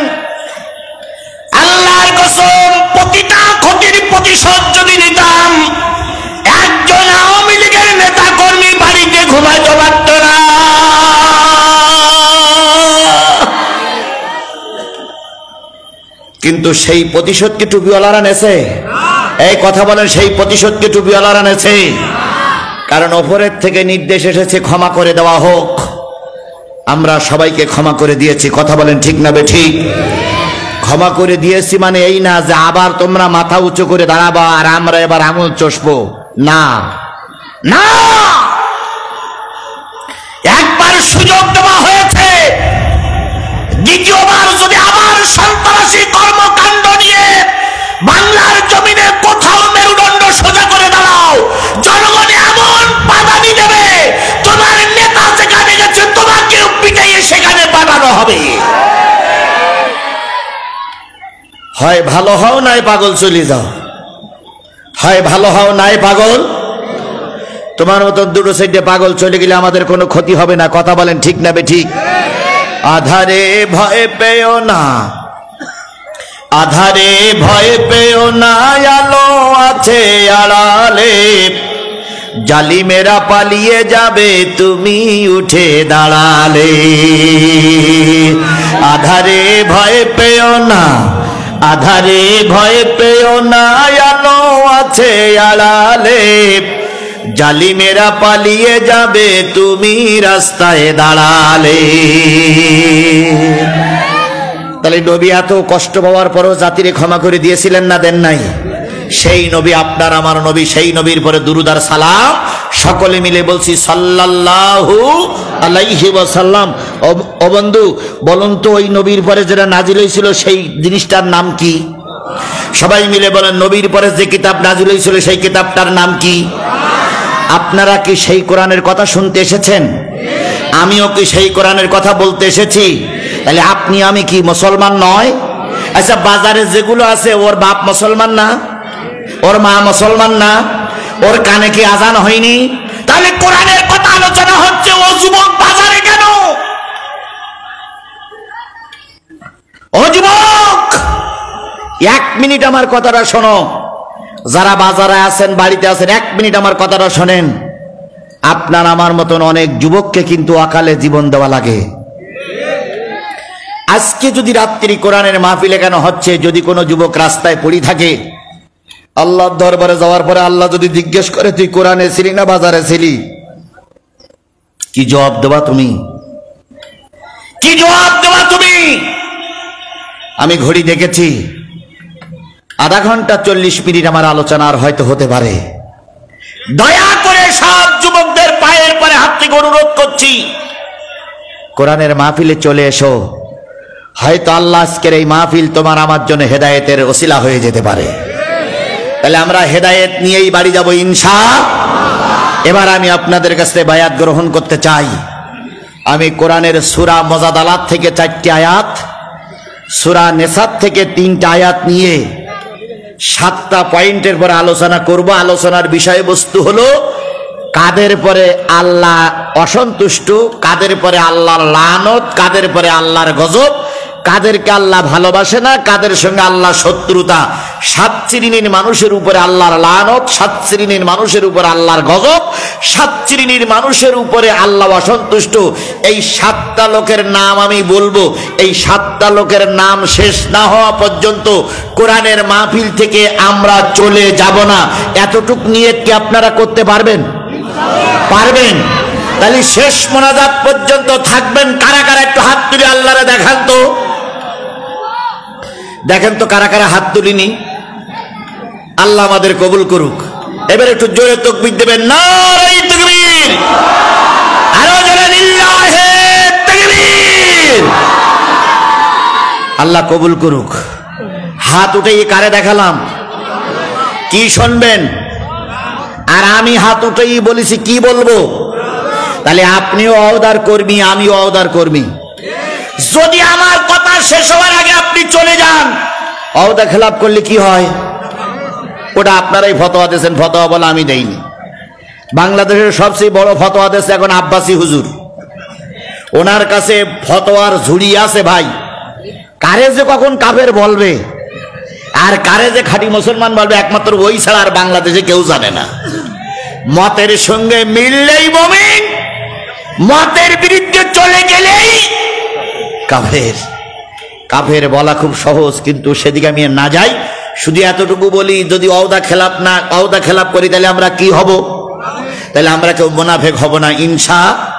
আল্লাহর কসম, প্রতিটা ক্ষতির প্রতিশোধ যদি নিতাম, একজন আওয়ামী লীগের নেতা কর্মী বাড়িতে ঘুমাইতে পারত না। কিন্তু সেই প্রতিশোধ কি টুপিওয়ালারা নেছে? এই কথা বলেন, সেই প্রতিশোধ কি টুপিওয়ালারা নেছে? কারণ ওপরের থেকে নির্দেশ এসেছে ক্ষমা করে দেওয়া হোক। আমরা সবাইকে ক্ষমা করে দিয়েছি। কথা বলেন ঠিক না বেঠিক? ক্ষমা করে দিয়েছি মানে এই না যে আবার তোমরা মাথা উঁচু করে দাঁড়াবা আর আমরা এবার আঙুল চষবো, না না, একবার সুযোগ দেওয়া হয়েছে, দ্বিতীয়বার যদি আবার সন্ত্রাসী কর্মকাণ্ড নিয়ে বাংলার জমিনে কোথাও মেরুদণ্ড সোজা করে দাঁড়াও, জনগণ এমন বাদানি দেবে, তোমার নেতা যেখানে গেছে তোমাকেও পিটাইয়ে সেখানে পাঠানো হবে। হয় ভালো হও নাই পাগল চলে যাও, হয় ভালো হও নাই পাগল। তোমার মতো দুটো সাইডে পাগল চলে গেলে আমাদের কোনো ক্ষতি হবে না, কথা বলেন ঠিক না বে ঠিক? আধারে ভয় পেও না, আধারে ভয় পেও না, আলো আছে আড়ালে, জালিমেরা পালিয়ে যাবে তুমি উঠে দাঁড়ালে। আধারে ভয় পেও না, আধারে ভয় পেও না, আলো আছে আড়ালে, জালিমেরা পালিয়ে যাবে তুমি রাস্তায় দাঁড়ালে। তাহলে নবী এত কষ্ট পাওয়ার পরও জাতিরে ক্ষমা করে দিয়েছিলেন না, দেন নাই? সেই নবী আপনার আমার নবী, সেই নবীর পরে দুরূদ আর সালাম সকলে মিলে বলছি সাল্লাল্লাহু আলাইহি ওয়াসাল্লাম। ও বন্ধু বলুন তো, ওই নবীর পরে যেটা নাজিল হয়েছিল সেই জিনিসটার নাম কি? সবাই মিলে বলেন, নবীর পরে যে কিতাব নাজিল হয়েছিল সেই কিতাবটার নাম কি? আপনারা কি সেই কোরআনের কথা শুনতে এসেছেন? আমিও কি সেই কোরআনের কথা বলতে এসেছি? তাহলে আপনি আমি কি মুসলমান নয়? আচ্ছা, বাজারে যেগুলো আছে ওর বাপ মুসলমান না, ওর মা মুসলমান না, ওর কানে কি আজান হয়নি? তাহলে কোরআনের কথা আলোচনা হচ্ছে, ও যুবক বাজারে কেন? ও যুবক, এক মিনিট আমার কথাটা শোনো। যারা বাজারে আছেন, বাড়িতে আছেন, এক মিনিট আমার কথাটা শোনেন। আপনার আমার মতন অনেক যুবককে কিন্তু অকালে জীবন দেওয়া লাগে। আজকে যদি রাত্রি কোরআনের মাহফিলে কেন হচ্ছে, যদি কোনো যুবক রাস্তায় পড়ে থাকে, আল্লাহর দরবারে যাওয়ার পরে আল্লাহ যদি জিজ্ঞেস করে তুই কোরআনে ছিলি না বাজারে ছিলি, কি জবাব দেবা তুমি? কি জবাব দেবা তুমি? আমি ঘড়ি দেখেছি, আধা ঘন্টা 40 মিনিট আমার আলোচনা আর হয়তো হতে পারে। দয়া করে সব যুবকদের পায়ের পরে হাত থেকে অনুরোধ করছি, কোরআনের মাহফিলে চলে এসো। হয়তো আল্লাহ আজকের এই মাহফিল তোমার আমার জন্য হেদায়েতের ওসিলা হয়ে যেতে পারে। তাহলে আমরা হেদায়েত নিয়েই বাড়ি যাব ইনশাআল্লাহ। এবার আমি আপনাদের কাছে বায়াত গ্রহণ করতে চাই। আমি কোরআনের সূরা মুজাদালাত থেকে 4টি আয়াত, সূরা নিসার থেকে 3টা আয়াত নিয়ে 7টা পয়েন্টের পরে আলোচনা করব। আলোচনার বিষয়বস্তু হলো কাদের পরে আল্লাহ অসন্তুষ্ট, কাদের পরে আল্লাহর লানত, কাদের পরে আল্লাহর গজব, কাদেরকে আল্লাহ ভালোবাসে না, কাদের সঙ্গে আল্লাহ শত্রুতা। 7 শ্রেণীর মানুষের উপরে আল্লাহর লানত, 7 শ্রেণীর মানুষের উপরে আল্লাহর গজব, 7 শ্রেণীর মানুষের উপরে আল্লাহ অসন্তুষ্ট। এই 7টা লোকের নাম আমি বলবো। এই 7টা লোকের নাম শেষ না হওয়া পর্যন্ত কোরআনের মাহফিল থেকে আমরা চলে যাব না। এতটুক নিয়ত কি আপনারা করতে পারবেন? পারবেন? তাহলে শেষ মোনাজাত পর্যন্ত থাকবেন। কারা কারা একটু হাত তুলে আল্লাহরে দেখান তো, দেখেন তো কারা কারা হাত তুলিনি। আল্লাহ আমাদের কবুল করুক। এবার একটু জোরে তাকবীর দেবেন, নারে তাকবীর, আরো জোরে লিল্লাহে তাকবীর। আল্লাহ কবুল করুক। হাত উঠে কারে দেখালাম? কি শুনবেন? আর আমি হাত উঠেই বলেছি কি বলবো? তাহলে আপনিও ওয়াদার কর্মী, আমিও ওয়াদার কর্মী। যদি আমার কথা শেষ হওয়ার আগে আপনি চলে যান, ওয়াদা খেলাপ করলে কি হয়? ওটা আপনারাই ফতোয়া দিয়েছেন, ফতোয়া বলে আমি দেইনি। বাংলাদেশের সবচেয়ে বড় ফতোয়া দিয়েছে এখন আব্বাসী হুজুর। ওনার কাছে ফতোয়ার ঝুড়ি আছে ভাই। কারে যে কখন কাফের বলবে আর কারে যে খাঁটি মুসলমান বলবে একমাত্র ওই ছাড়া আর বাংলাদেশে কেউ জানে না। মতের সঙ্গে মিললেই মুমিন, মতের বিরুদ্ধে চলে গেলেই কাফের। কাফের বলা খুব সহজ, কিন্তু সেদিকে আমি না যাই। শুধু এতটুকু বলি, যদি ওয়াদা খেলাপ করি তাহলে আমরা কি হব? তাহলে আমরা কেউ মুনাফিক হব না ইনশাআল্লাহ।